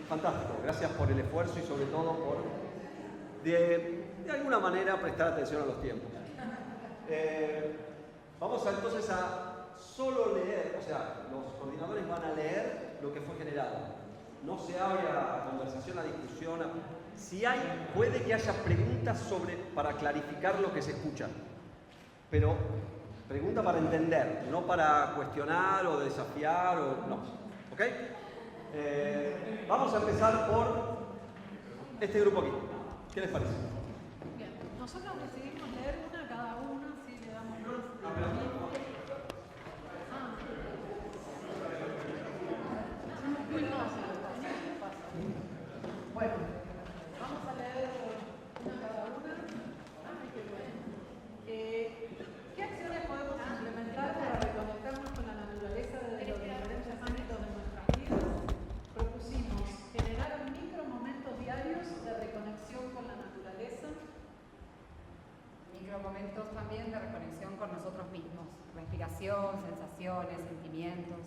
Fantástico, gracias por el esfuerzo y sobre todo por, de alguna manera, prestar atención a los tiempos. Vamos entonces a solo leer, o sea, los coordinadores van a leer lo que fue generado. No se abre a conversación, a discusión. Si hay, puede que haya preguntas para clarificar lo que se escucha. Pero pregunta para entender, no para cuestionar o desafiar o no. ¿Ok? Vamos a empezar por este grupo aquí. ¿Qué les parece? Bien, nosotros decidimos leer una cada una, si le damos más. Bueno, vamos a leer una cada una. ¿Qué acciones podemos implementar para reconectarnos con la naturaleza desde los diferentes ámbitos de nuestras vidas? Propusimos generar micromomentos diarios de reconexión con la naturaleza. Micromomentos también de reconexión con nosotros mismos. Respiración, sensaciones, sentimientos.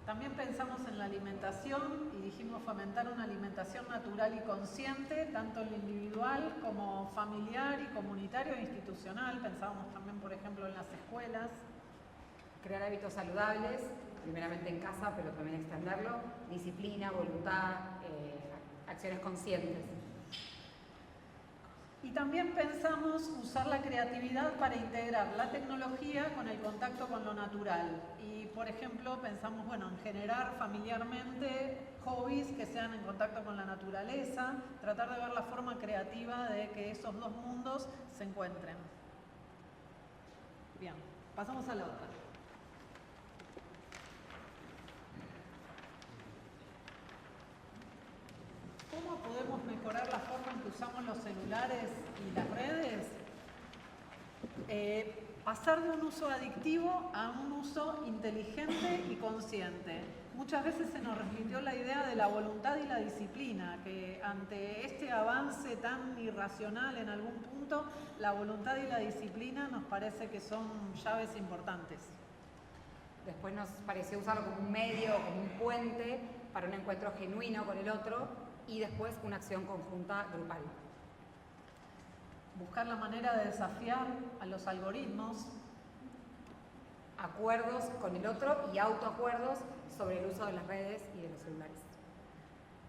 También pensamos en la alimentación y dijimos fomentar una alimentación natural y consciente, tanto en lo individual como familiar y comunitario e institucional. Pensábamos también, por ejemplo, en las escuelas. Crear hábitos saludables, primeramente en casa, pero también extenderlo. Disciplina, voluntad, acciones conscientes. Y también pensamos usar la creatividad para integrar la tecnología con el contacto con lo natural. Y, por ejemplo, pensamos, en generar familiarmente hobbies que sean en contacto con la naturaleza, tratar de ver la forma creativa de que esos dos mundos se encuentren. Bien, pasamos a la otra. ¿Cómo podemos mejorar la forma en que usamos los celulares y las redes? Pasar de un uso adictivo a un uso inteligente y consciente. Muchas veces se nos repitió la idea de la voluntad y la disciplina, que ante este avance tan irracional en algún punto, la voluntad y la disciplina nos parece que son llaves importantes. Después nos pareció usarlo como un medio, como un puente para un encuentro genuino con el otro y después una acción conjunta grupal. Buscar la manera de desafiar a los algoritmos. Acuerdos con el otro y autoacuerdos sobre el uso de las redes y de los celulares.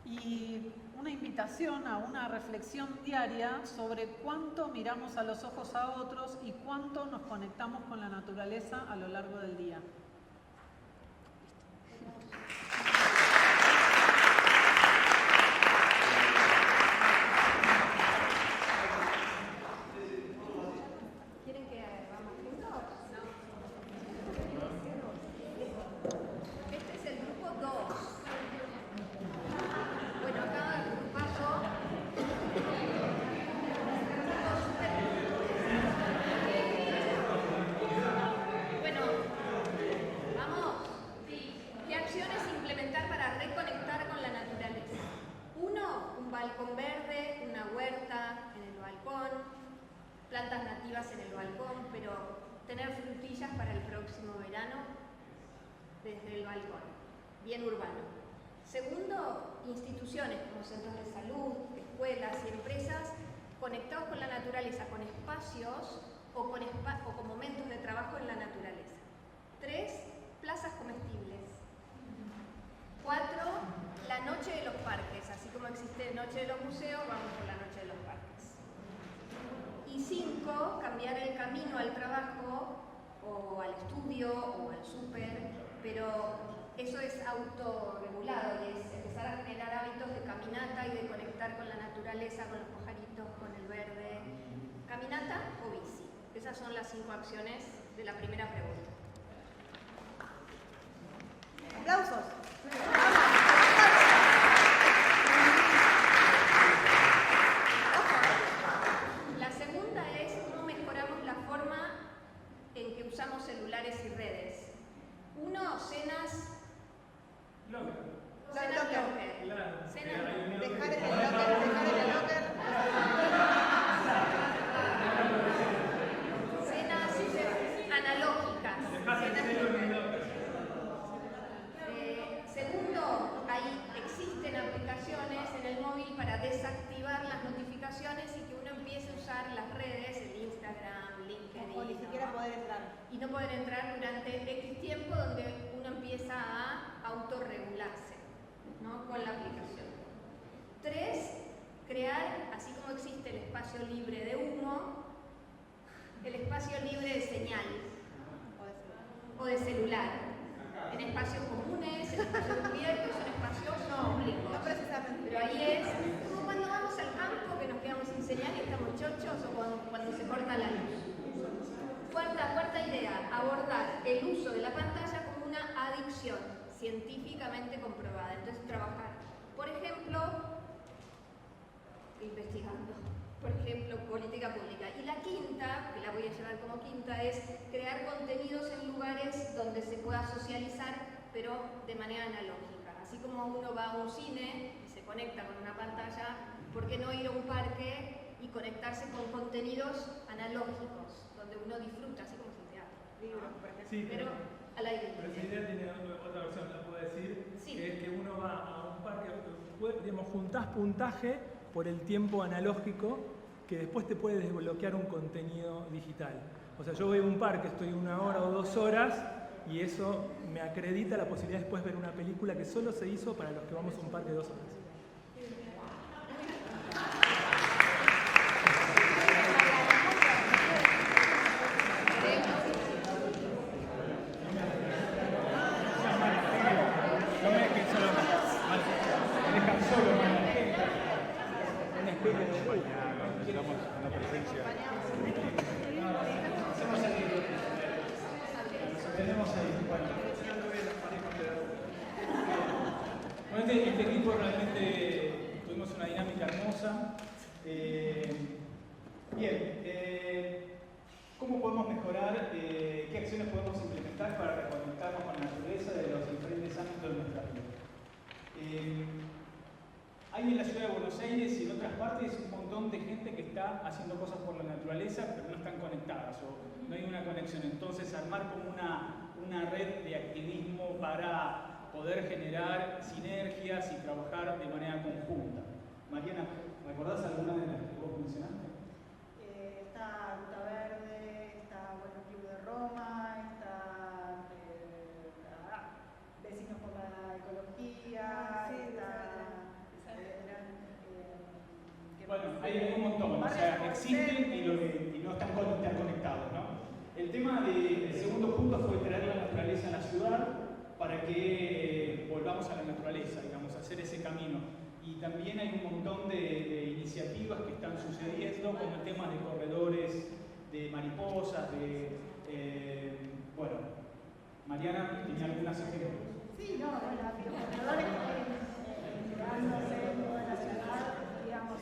Y una invitación a una reflexión diaria sobre cuánto miramos a los ojos a otros y cuánto nos conectamos con la naturaleza a lo largo del día. Plantas nativas en el balcón, pero tener frutillas para el próximo verano desde el balcón, bien urbano. Segundo, instituciones como centros de salud, escuelas y empresas conectados con la naturaleza, con espacios o con momentos de trabajo en la naturaleza. 3, plazas comestibles. 4, la noche de los parques, así como existe noche de los museos, vamos por la noche de los parques. Y 5, cambiar el camino al trabajo o al estudio o al súper, pero eso es autorregulado y es empezar a generar hábitos de caminata y de conectar con la naturaleza, con los pajaritos, con el verde. Caminata o bici. Esas son las 5 acciones de la primera pregunta. ¡Aplausos! La segunda es cómo mejoramos la forma en que usamos celulares y redes. 1, cenas. Cenas locker. Dejar en el locker. Cenas analógicas. Segundo, lograr durante X tiempo, donde uno empieza a autorregularse, ¿no? Con la aplicación. 3, crear, así como existe el espacio libre de humo, el espacio libre de señal o de celular, en espacios comunes, en espacios cubiertos, en espacios no oblicuos. No precisamente. Pero ahí es como cuando vamos al campo que nos quedamos sin señal y estamos chochos, o cuando se corta la luz. Cuarta idea, abordar el uso de la pantalla como una adicción científicamente comprobada. Entonces trabajar, por ejemplo, investigando, por ejemplo, política pública. Y la quinta, que la voy a llevar como quinta, es crear contenidos en lugares donde se pueda socializar, pero de manera analógica. Así como uno va a un cine y se conecta con una pantalla, ¿por qué no ir a un parque y conectarse con contenidos analógicos, donde uno disfruta, así como en teatro? Libros, por ejemplo. Sí, Pero al aire pero esa libre. idea tiene otra versión, la puedo decir, Sí. que es que uno va a un parque, digamos, juntás puntaje por el tiempo analógico que después te puede desbloquear un contenido digital. O sea, yo voy a un parque, estoy 1 hora o 2 horas y eso me acredita la posibilidad de después ver una película que solo se hizo para los que vamos a un parque 2 horas. No me dejen solo, me dejan solo, una especie de Necesitamos una presencia. tenemos ahí. Bueno, este equipo realmente tuvimos una dinámica hermosa. ¿Cómo podemos mejorar? ¿Qué acciones podemos implementar para reconectarnos con la naturaleza de los diferentes ámbitos de nuestra vida? Hay en la ciudad de Buenos Aires y en otras partes un montón de gente que está haciendo cosas por la naturaleza, pero no están conectadas o no hay una conexión. Entonces, armar como una red de activismo para poder generar sinergias y trabajar de manera conjunta. Mariana, ¿recordás alguna de las que vos mencionaste? Está Ruta Verde, está el Club de Roma, está Vecinos por la Ecología, Bueno, hay un montón, o sea, existen y no están interconectados, ¿no? El tema del segundo punto fue traer la naturaleza a la ciudad para que volvamos a la naturaleza, digamos, hacer ese camino. Y también hay un montón de iniciativas que están sucediendo, como el tema de corredores, de mariposas, bueno, Mariana tenía algunas ejemplos. Sí, no, los corredores llevándose en toda la ciudad, digamos,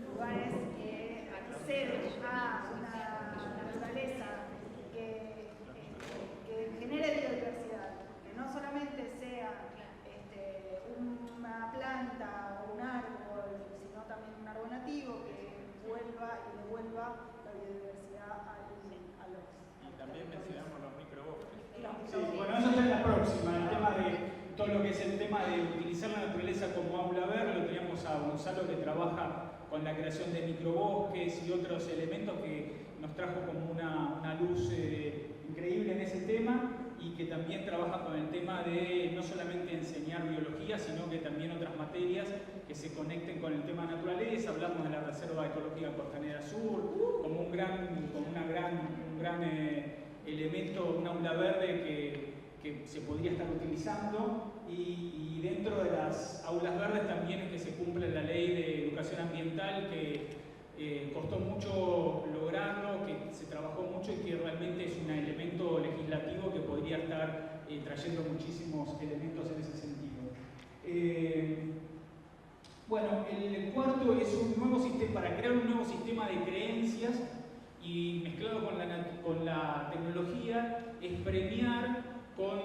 lugares que acceden a una naturaleza que genere biodiversidad, que no solamente sea una planta o un árbol, sino también un árbol nativo que vuelva y devuelva la biodiversidad a los. Y también mencionamos los microbosques. Sí, bueno, eso está en la próxima, el tema de todo lo que es el tema de utilizar la naturaleza como aula verde. Lo teníamos a Gonzalo, que trabaja con la creación de microbosques y otros elementos, que nos trajo como una luz increíble en ese tema, y que también trabaja con el tema de no solamente enseñar biología, sino que también otras materias que se conecten con el tema naturaleza. Hablamos de la Reserva Ecológica Costanera Sur como un gran elemento, un aula verde que se podría estar utilizando, y dentro de las aulas verdes también es que se cumple la ley de educación ambiental, que costó mucho lograrlo, que se trabajó mucho y que realmente es un elemento legislativo que podría estar trayendo muchísimos elementos en ese sentido. Bueno, el cuarto es un nuevo sistema, para crear un nuevo sistema de creencias y mezclado con la tecnología, es premiar con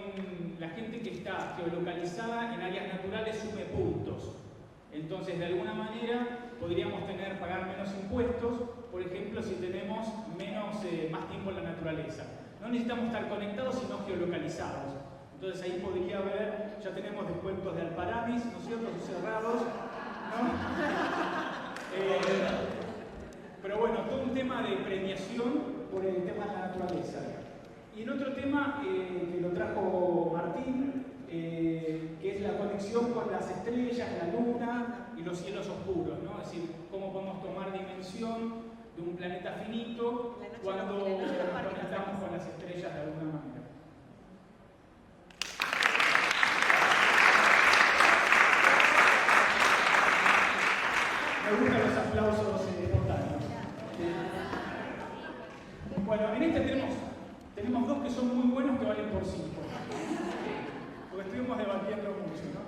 la gente que está geolocalizada en áreas naturales, sume puntos. Entonces, de alguna manera, podríamos pagar menos impuestos, por ejemplo, si tenemos más tiempo en la naturaleza. No necesitamos estar conectados, sino geolocalizados. Entonces, ahí podría haber, ya tenemos descuentos de Alparamis, ¿no es cierto?, cerrados, ¿no? Pero bueno, todo un tema de premiación por el tema de la naturaleza. Y el otro tema que lo trajo Martín, que es la conexión con las estrellas, la luna y los cielos oscuros, ¿no? Es decir, cómo podemos tomar dimensión de un planeta finito cuando nos conectamos con las estrellas de alguna manera. Me gustan los aplausos espontáneos. Bueno, en este tenemos dos que son muy buenos que valen por 5. Porque estuvimos debatiendo mucho, ¿no?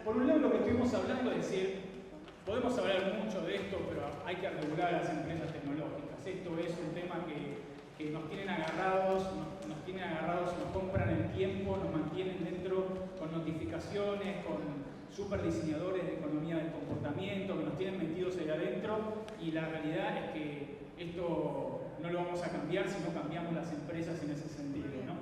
Por un lado, lo que estuvimos hablando es decir, podemos hablar mucho de esto, pero hay que regular a las empresas tecnológicas. Esto es un tema que nos tienen agarrados, nos compran el tiempo, nos mantienen dentro con notificaciones, con super diseñadores de economía del comportamiento, que nos tienen metidos ahí adentro, y la realidad es que esto no lo vamos a cambiar si no cambiamos las empresas en ese sentido, ¿no?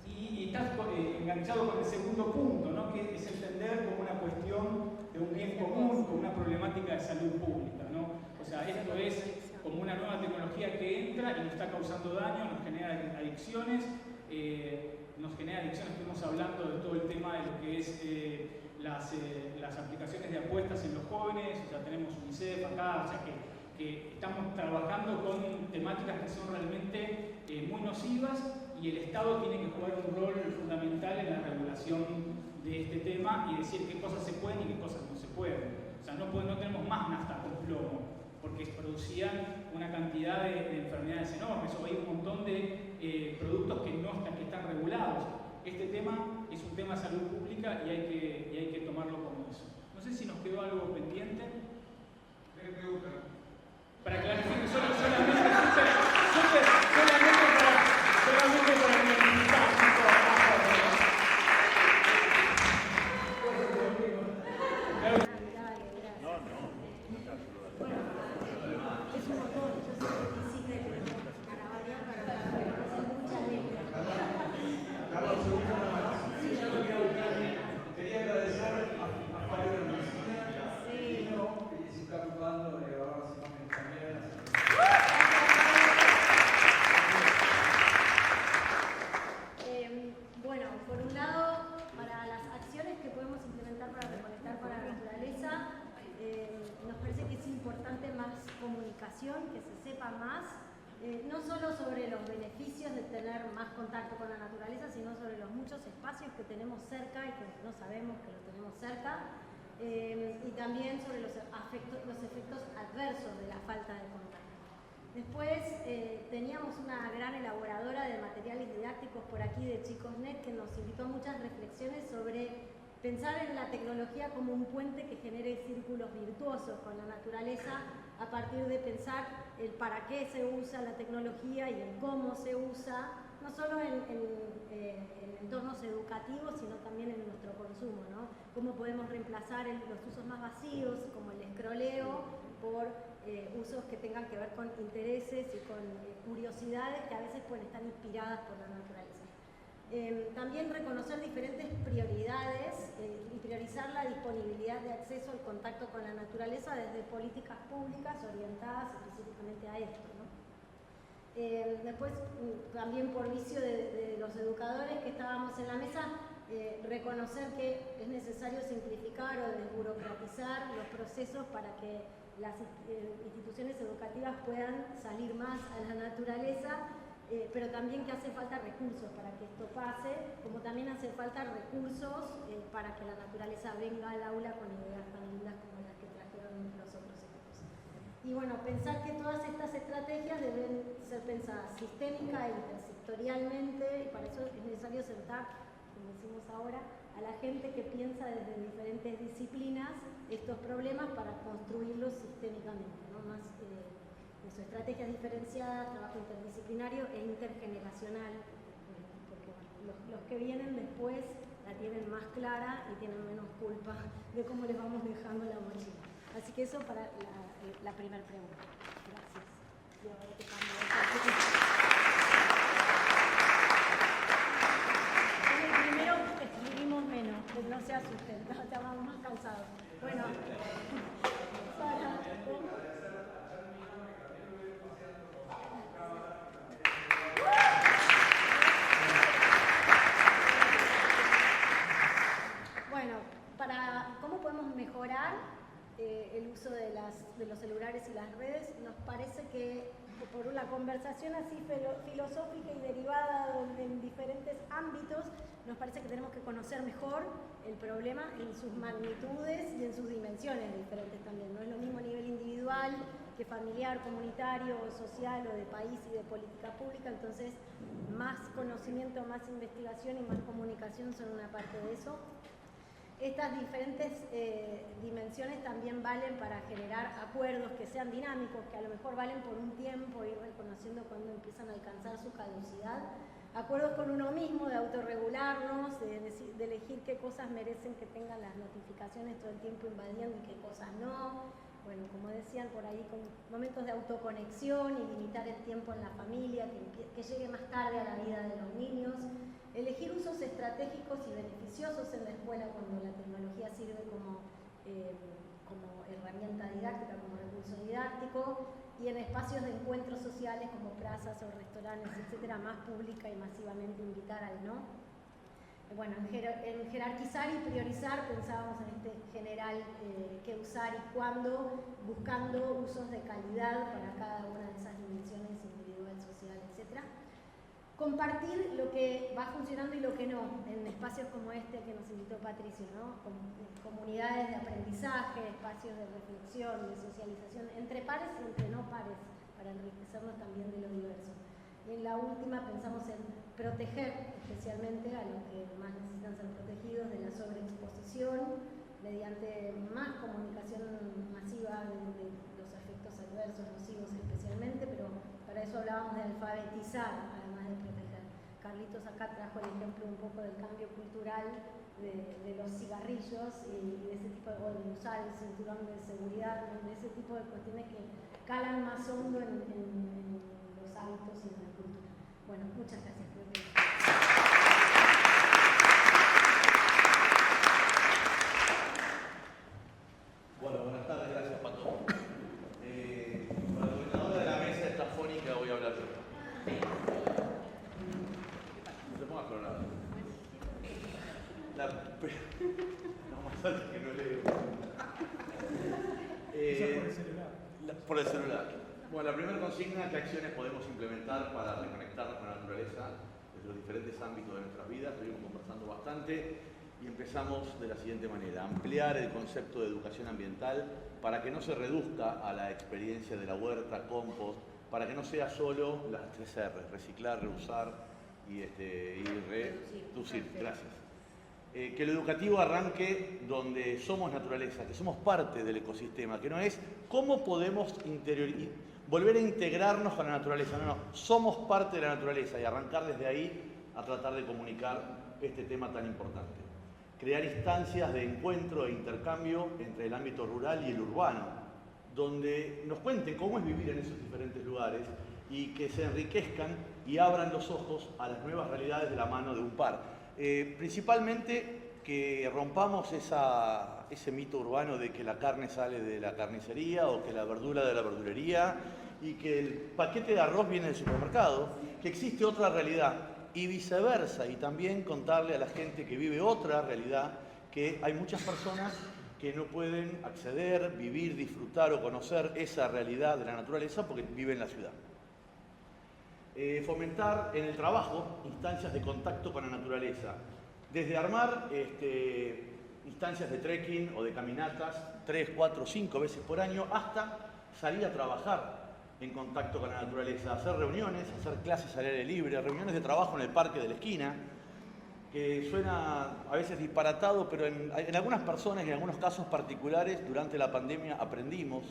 Y estás enganchado con el segundo punto, ¿no? Que es entender como una cuestión de un bien común, como una problemática de salud pública, ¿no? O sea, esto es como una nueva tecnología que entra y nos está causando daño, nos genera adicciones, estuvimos hablando de todo el tema de lo que es las aplicaciones de apuestas en los jóvenes, o sea, tenemos UNICEF acá, o sea que estamos trabajando con temáticas que son realmente muy nocivas, y el Estado tiene que jugar un rol fundamental en la regulación de este tema y decir qué cosas se pueden y qué cosas no se pueden. O sea, no tenemos más nafta con plomo, porque producían una cantidad de enfermedades enormes, o hay un montón de productos que están regulados. Este tema es un tema de salud pública y hay que tomarlo como eso. No sé si nos quedó algo pendiente. Para clarificar, solamente para Quería agradecer a Fabio de Medicina, que se está ocupando de ahora también. Bueno, por un lado, para las acciones que podemos implementar para reconectar con la naturaleza, nos parece que es importante más comunicación, que se sepa más, no solo sobre los beneficios de tener más contacto con la naturaleza, sino sobre los muchos espacios que tenemos cerca y que no sabemos que los tenemos cerca, y también sobre los efectos adversos de la falta de contacto. Después teníamos una gran elaboradora de materiales didácticos por aquí de ChicosNet que nos invitó a muchas reflexiones sobre pensar en la tecnología como un puente que genere círculos virtuosos con la naturaleza, a partir de pensar el para qué se usa la tecnología y el cómo se usa, no solo en entornos educativos, sino también en nuestro consumo, ¿no? Cómo podemos reemplazar los usos más vacíos, como el escroleo, por usos que tengan que ver con intereses y con curiosidades que a veces pueden estar inspiradas por la naturaleza. También reconocer diferentes prioridades y priorizar la disponibilidad de acceso al contacto con la naturaleza desde políticas públicas orientadas específicamente a esto, ¿no? Después, también por vicio de los educadores que estábamos en la mesa, reconocer que es necesario simplificar o desburocratizar los procesos para que las instituciones educativas puedan salir más a la naturaleza, pero también que hace falta recursos para que esto pase, como también hace falta recursos para que la naturaleza venga al aula con ideas tan lindas como las que trajeron los otros equipos. Y bueno, pensar que todas estas estrategias deben ser pensadas sistémica e intersectorialmente, y para eso es necesario sentar, como decimos ahora, a la gente que piensa desde diferentes disciplinas estos problemas para construirlos sistémicamente, ¿no? Más eso, estrategias diferenciadas, trabajo interdisciplinario e intergeneracional, porque bueno, los que vienen después la tienen más clara y tienen menos culpa de cómo les vamos dejando la mochila. Así que eso para la primera pregunta. Gracias. Y ahora te cambio primero escribimos menos, que no se asusten, estamos más cansados. Bueno, para... nos parece que por una conversación así filosófica y derivada en diferentes ámbitos, nos parece que tenemos que conocer mejor el problema en sus magnitudes y en sus dimensiones diferentes también. No es lo mismo a nivel individual que familiar, comunitario, social o de país y de política pública. Entonces, más conocimiento, más investigación y más comunicación son una parte de eso. Estas diferentes dimensiones también valen para generar acuerdos que sean dinámicos, que a lo mejor valen por un tiempo, ir reconociendo cuando empiezan a alcanzar su caducidad. Acuerdos con uno mismo, de autorregularnos, de elegir qué cosas merecen que tengan las notificaciones todo el tiempo invadiendo y qué cosas no. Bueno, como decían por ahí, con momentos de autoconexión y limitar el tiempo en la familia, que llegue más tarde a la vida de los niños. Elegir usos estratégicos y beneficiosos en la escuela cuando la tecnología sirve como herramienta didáctica, como recurso didáctico, y en espacios de encuentros sociales como plazas o restaurantes, etcétera, más pública y masivamente invitar al no. Bueno, en jerarquizar y priorizar pensábamos en este general qué usar y cuándo, buscando usos de calidad para cada una de esas dimensiones individual, social, etcétera. Compartir lo que va funcionando y lo que no, en espacios como este que nos invitó Patricio, ¿no? Comunidades de aprendizaje, espacios de reflexión, de socialización, entre pares y entre no pares, para enriquecernos también de lo diverso. Y en la última pensamos en proteger especialmente a los que más necesitan ser protegidos de la sobreexposición, mediante más comunicación masiva de los efectos adversos, nocivos especialmente, pero para eso hablábamos de alfabetizar, además de proteger. Carlitos acá trajo el ejemplo un poco del cambio cultural de los cigarrillos y de ese tipo de usar el cinturón de seguridad, de ese tipo de cuestiones que calan más hondo en los hábitos y en la cultura. Bueno, muchas gracias. Bueno, buenas tardes, gracias Pato. Con la coordinadora de la mesa estafónica voy a hablar yo. No te pongas colorado. No, más alto que no leo. Por el celular. Por el celular. Bueno, la primera consigna, ¿qué acciones podemos implementar para reconectarnos con la naturaleza desde los diferentes ámbitos de nuestras vidas? Estuvimos conversando bastante y empezamos de la siguiente manera: ampliar el concepto de educación ambiental para que no se reduzca a la experiencia de la huerta, compost, para que no sea solo las 3 R, reciclar, reusar y reducir. Gracias. Que lo educativo arranque donde somos naturaleza, que somos parte del ecosistema, que no es cómo podemos volver a integrarnos con la naturaleza, no, somos parte de la naturaleza y arrancar desde ahí a tratar de comunicar este tema tan importante. Crear instancias de encuentro e intercambio entre el ámbito rural y el urbano, donde nos cuenten cómo es vivir en esos diferentes lugares y que se enriquezcan y abran los ojos a las nuevas realidades de la mano de un par. Principalmente que rompamos ese mito urbano de que la carne sale de la carnicería o que la verdura de la verdulería y que el paquete de arroz viene del supermercado, que existe otra realidad y viceversa, y también contarle a la gente que vive otra realidad que hay muchas personas que no pueden acceder, vivir, disfrutar o conocer esa realidad de la naturaleza porque viven en la ciudad. Fomentar en el trabajo instancias de contacto con la naturaleza, desde armar instancias de trekking o de caminatas 3, 4, 5 veces por año, hasta salir a trabajar en contacto con la naturaleza, hacer reuniones, hacer clases al aire libre, reuniones de trabajo en el parque de la esquina, que suena a veces disparatado, pero en algunas personas y en algunos casos particulares durante la pandemia aprendimos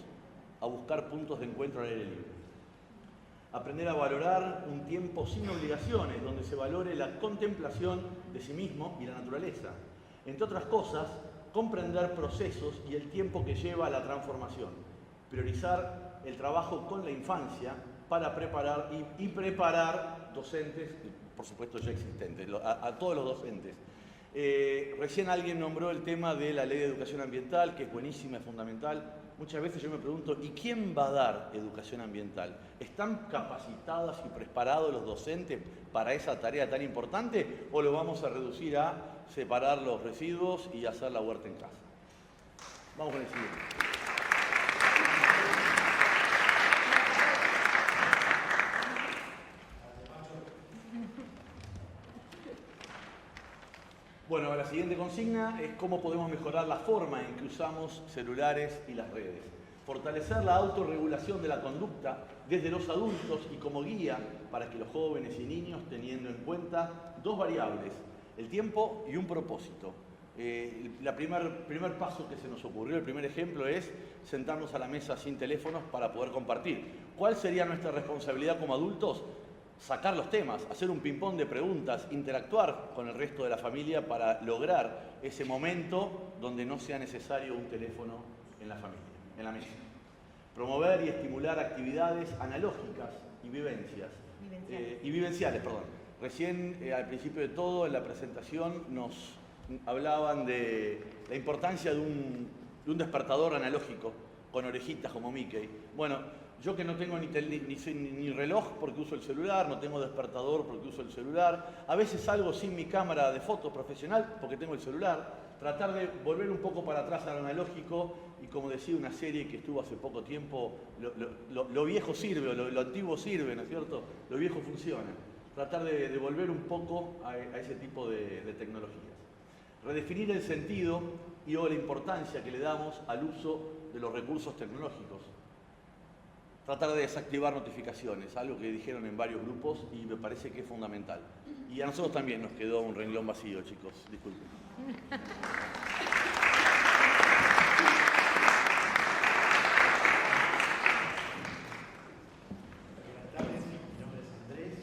a buscar puntos de encuentro al aire libre. Aprender a valorar un tiempo sin obligaciones, donde se valore la contemplación de sí mismo y la naturaleza. Entre otras cosas, comprender procesos y el tiempo que lleva a la transformación. Priorizar el trabajo con la infancia para preparar y preparar docentes, por supuesto ya existentes, a todos los docentes. Recién alguien nombró el tema de la Ley de Educación Ambiental, que es buenísima, es fundamental. Muchas veces yo me pregunto, ¿y quién va a dar educación ambiental? ¿Están capacitados y preparados los docentes para esa tarea tan importante o lo vamos a reducir a separar los residuos y hacer la huerta en casa? Vamos con el siguiente. Bueno, la siguiente consigna es cómo podemos mejorar la forma en que usamos celulares y las redes. Fortalecer la autorregulación de la conducta desde los adultos y como guía para que los jóvenes y niños, teniendo en cuenta dos variables, el tiempo y un propósito. El primer paso que se nos ocurrió, el primer ejemplo es sentarnos a la mesa sin teléfonos para poder compartir. ¿Cuál sería nuestra responsabilidad como adultos? Sacar los temas, hacer un ping-pong de preguntas, interactuar con el resto de la familia para lograr ese momento donde no sea necesario un teléfono en la familia, en la mesa. Promover y estimular actividades analógicas y vivenciales. Recién, al principio de todo, en la presentación nos hablaban de la importancia de un despertador analógico con orejitas como Mickey. Bueno, yo que no tengo ni reloj porque uso el celular, no tengo despertador porque uso el celular, a veces salgo sin mi cámara de fotos profesional porque tengo el celular, tratar de volver un poco para atrás al analógico y como decía una serie que estuvo hace poco tiempo, lo viejo sirve, lo antiguo sirve, ¿no es cierto? Lo viejo funciona. Tratar de volver un poco a ese tipo de tecnologías. Redefinir el sentido y o la importancia que le damos al uso de los recursos tecnológicos. Tratar de desactivar notificaciones, algo que dijeron en varios grupos y me parece que es fundamental. Y a nosotros también nos quedó un renglón vacío, chicos, disculpen. Buenas tardes, mi nombre es Andrés.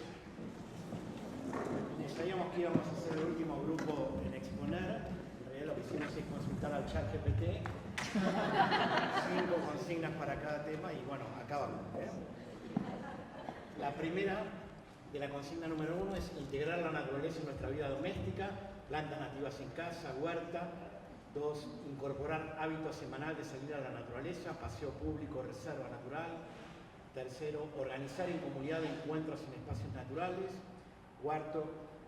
Como sabíamos que íbamos a ser el último grupo en exponer, en realidad lo que hicimos es consultar al chat GPT. 5 consignas para cada tema y bueno, acabamos. La primera de la consigna número 1 es integrar la naturaleza en nuestra vida doméstica, plantas nativas en casa, huerta. 2, incorporar hábitos semanales de salir a la naturaleza, paseo público, reserva natural. 3, organizar en comunidad encuentros en espacios naturales. 4,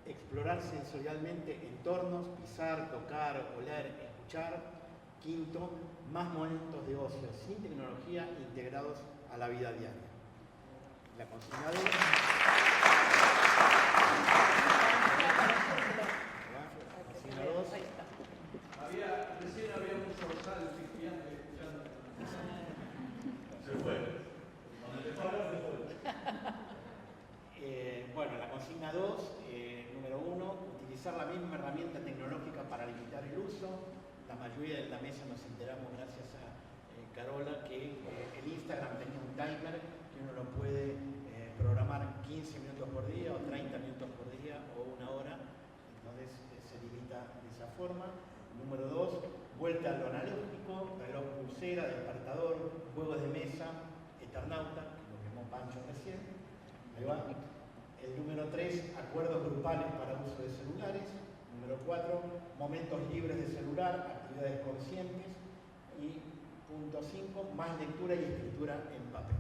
explorar sensorialmente entornos, pisar, tocar, oler, escuchar. 5, más momentos de ocio sin tecnología integrados a la vida diaria. La consigna 2. La consigna 2. Recién había un dorsal gigante escuchando. Se fue. Cuando te paras, se fue. Bueno, la consigna 2, número 1, utilizar la misma herramienta tecnológica para limitar el uso. La mayoría de la mesa nos enteramos gracias a Carola que el Instagram tenía un timer que uno lo puede programar 15 minutos por día o 30 minutos por día o 1 hora, entonces se limita de esa forma. Número 2, vuelta a lo analógico, reloj pulsera, despertador, juegos de mesa, Eternauta, que lo quemó Pancho recién. Ahí va. El número 3, acuerdos grupales para uso de celulares. Número 4, momentos libres de celular, actividades conscientes. Y punto 5, más lectura y escritura en papel.